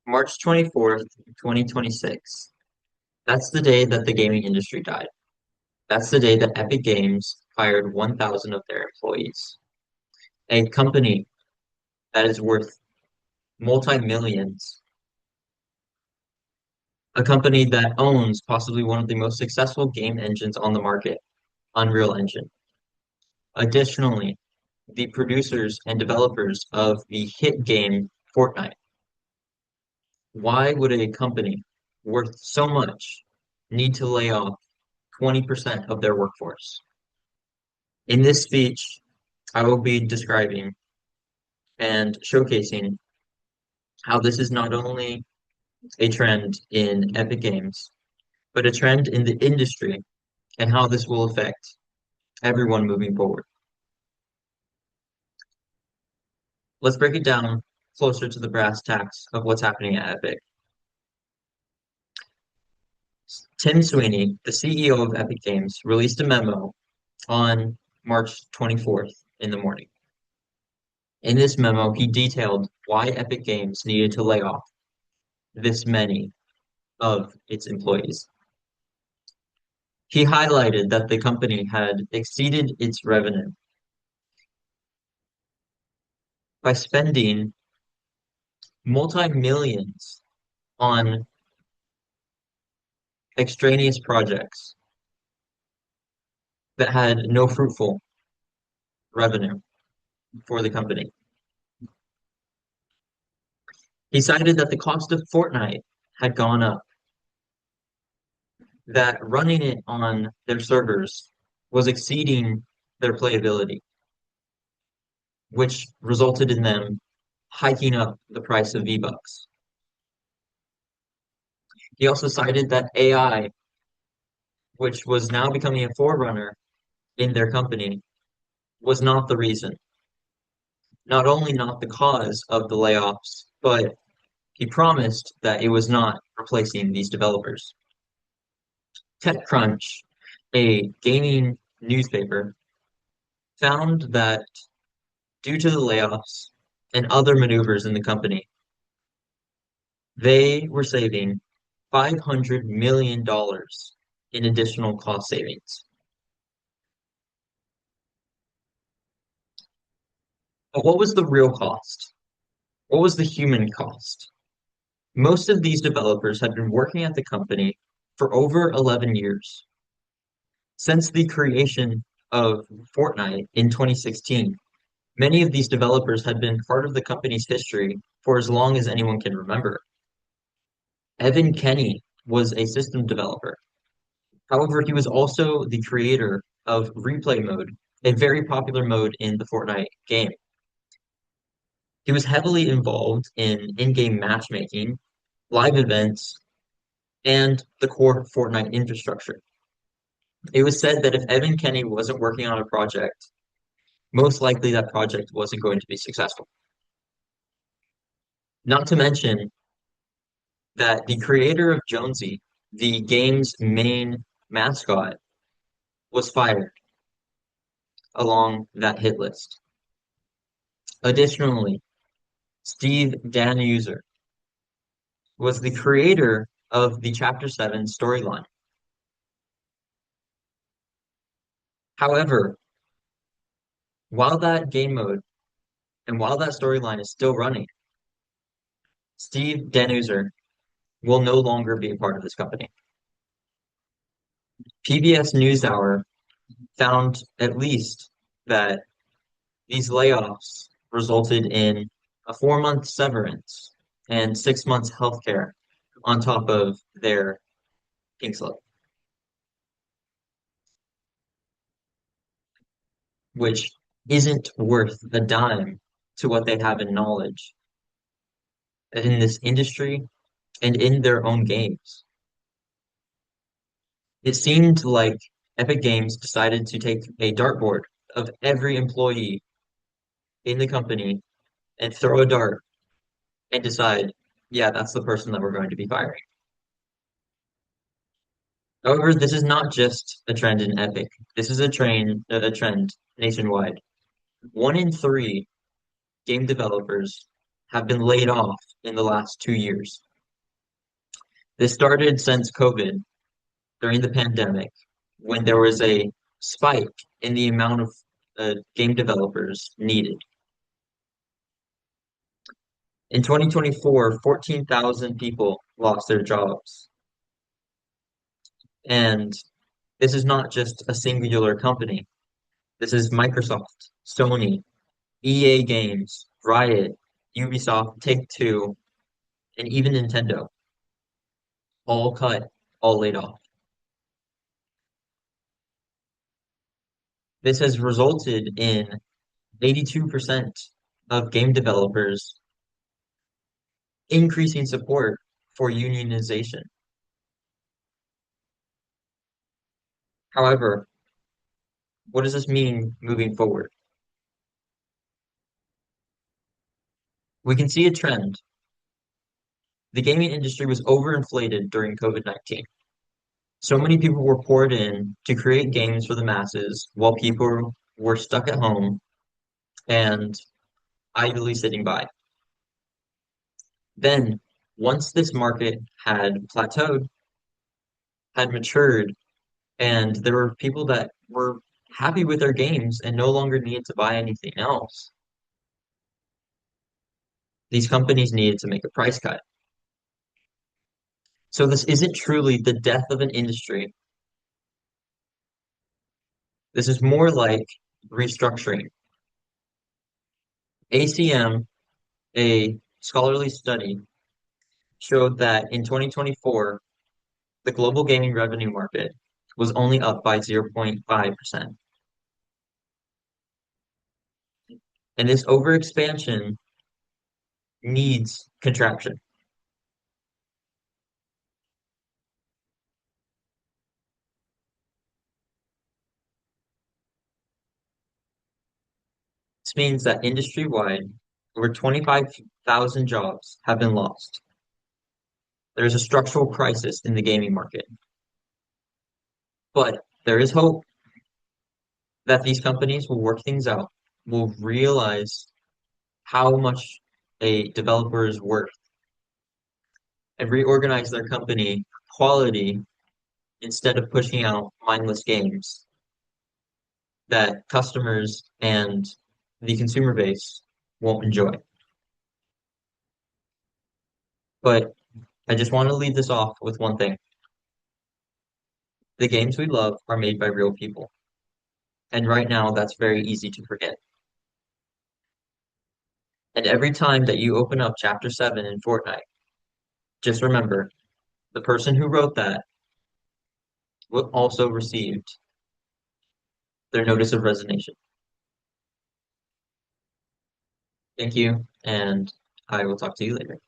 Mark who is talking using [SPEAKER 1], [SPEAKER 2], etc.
[SPEAKER 1] March 24th, 2026. That's the day that the gaming industry died. That's the day that Epic Games fired 1,000 of their employees. A company that is worth multi-millions, a company that owns possibly one of the most successful game engines on the market, Unreal Engine. Additionally, the producers and developers of the hit game Fortnite. Why would a company worth so much need to lay off 20% of their workforce? In this speech, I will be describing and showcasing how this is not only a trend in Epic Games, but a trend in the industry and how this will affect everyone moving forward. Let's break it down closer to the brass tacks of what's happening at Epic. Tim Sweeney, the CEO of Epic Games, released a memo on March 24th in the morning. In this memo, he detailed why Epic Games needed to lay off this many of its employees. He highlighted that the company had exceeded its revenue by spending multi-millions on extraneous projects that had no fruitful revenue for the company. He cited that the cost of Fortnite had gone up, that running it on their servers was exceeding their playability, which resulted in them hiking up the price of V-Bucks. He also cited that AI, which was now becoming a forerunner in their company, was not the reason. Not only not the cause of the layoffs, but he promised that it was not replacing these developers. TechCrunch, a gaming newspaper, found that due to the layoffs and other maneuvers in the company, they were saving $500 million in additional cost savings. But what was the real cost? What was the human cost? Most of these developers had been working at the company for over 11 years. Since the creation of Fortnite in 2016, many of these developers had been part of the company's history for as long as anyone can remember. Evan Kenny was a system developer. However, he was also the creator of Replay Mode, a very popular mode in the Fortnite game. He was heavily involved in in-game matchmaking, live events, and the core Fortnite infrastructure. It was said that if Evan Kenny wasn't working on a project, most likely that project wasn't going to be successful. Not to mention that the creator of Jonesy, the game's main mascot, was fired along that hit list. Additionally, Steve Danuser was the creator of the Chapter 7 storyline. However, while that game mode and while that storyline is still running, Steve Danuser will no longer be a part of this company. PBS NewsHour found at least that these layoffs resulted in a 4-month severance and 6 months healthcare on top of their pink slip, which isn't worth a dime to what they have in knowledge in this industry and in their own games. It seemed like Epic Games decided to take a dartboard of every employee in the company and throw a dart and decide, yeah, that's the person that we're going to be firing. However, this is not just a trend in Epic. This is a trend nationwide. 1 in 3 game developers have been laid off in the last 2 years. This started since COVID during the pandemic, when there was a spike in the amount of game developers needed. In 2024, 14,000 people lost their jobs. And this is not just a singular company. This is Microsoft, Sony, EA Games, Riot, Ubisoft, Take-Two, and even Nintendo. All cut, all laid off. This has resulted in 82% of game developers increasing support for unionization. However, what does this mean moving forward? We can see a trend. The gaming industry was overinflated during COVID-19. So many people were poured in to create games for the masses while people were stuck at home and idly sitting by. Then, once this market had plateaued, had matured, and there were people that were happy with their games and no longer needed to buy anything else, these companies needed to make a price cut. So this isn't truly the death of an industry. This is more like restructuring. ACM, a scholarly study, showed that in 2024, the global gaming revenue market was only up by 0.5%. And this overexpansion needs contraction. This means that industry-wide, over 25,000 jobs have been lost. There is a structural crisis in the gaming market. But there is hope that these companies will work things out, will realize how much a developer is worth, and reorganize their company quality instead of pushing out mindless games that customers and the consumer base won't enjoy. But I just want to leave this off with one thing. The games we love are made by real people. And right now, that's very easy to forget. And every time that you open up Chapter 7 in Fortnite, just remember the person who wrote that also received their notice of resignation. Thank you, and I will talk to you later.